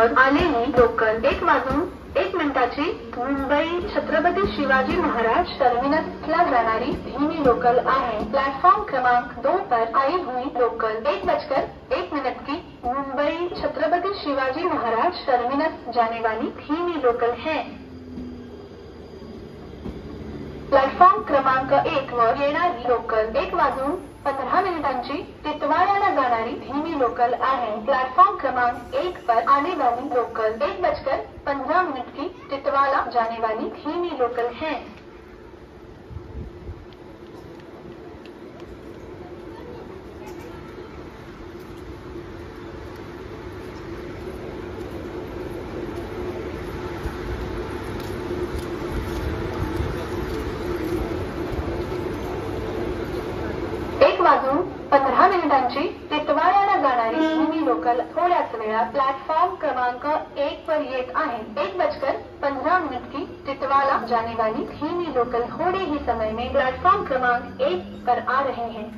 पर आलेली लोकल 1:01 मुंबई छत्रपती शिवाजी महाराज टर्मिनसला जाणारी धीमी लोकल आहे। प्लेटफॉर्म क्रमांक 2 पर आई हुई लोकल 1:01 की मुंबई छत्रपति शिवाजी महाराज टर्मिनस जाने वाली धीमी लोकल है। प्लेटफॉर्म क्रमांक 1 वर येणारी लोकल 1:15 टिटवाळ्याला जाणारी धीमी लोकल आहे। प्लेटफॉर्म क्रमांक 1 पर आने वाली लोकल 1:15 की टिटवाला जाने वाली धीमी लोकल है। वाजून 15 मिनिटांची टिटवाळ्याला जाणारी धीमी लोकल थोड्याच वेळात प्लेटफॉर्म क्रमांक 1 पर येत आहे। 1:15 की टिटवाला जाने वाली धीमी लोकल थोड़े ही समय में प्लेटफॉर्म क्रमांक 1 पर आ रहे हैं।